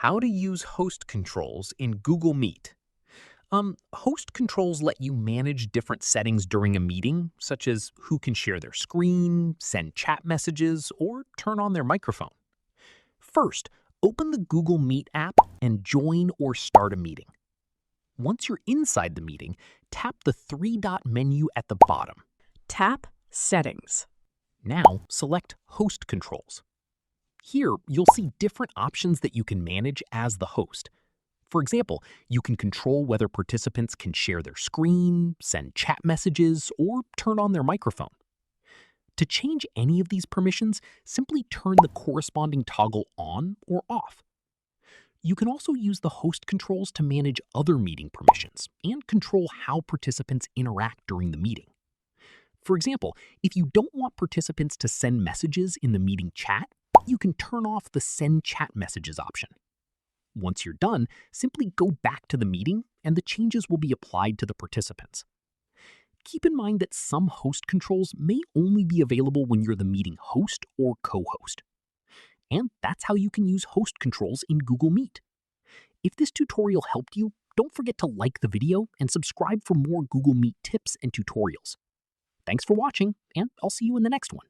How to use host controls in Google Meet. Host controls let you manage different settings during a meeting, such as who can share their screen, send chat messages, or turn on their microphone. First, open the Google Meet app and join or start a meeting. Once you're inside the meeting, tap the three-dot menu at the bottom. Tap Settings. Now, select Host Controls. Here, you'll see different options that you can manage as the host. For example, you can control whether participants can share their screen, send chat messages, or turn on their microphone. To change any of these permissions, simply turn the corresponding toggle on or off. You can also use the host controls to manage other meeting permissions and control how participants interact during the meeting. For example, if you don't want participants to send messages in the meeting chat, you can turn off the Send Chat Messages option. Once you're done, simply go back to the meeting and the changes will be applied to the participants. Keep in mind that some host controls may only be available when you're the meeting host or co-host. And that's how you can use host controls in Google Meet. If this tutorial helped you, don't forget to like the video and subscribe for more Google Meet tips and tutorials. Thanks for watching, and I'll see you in the next one.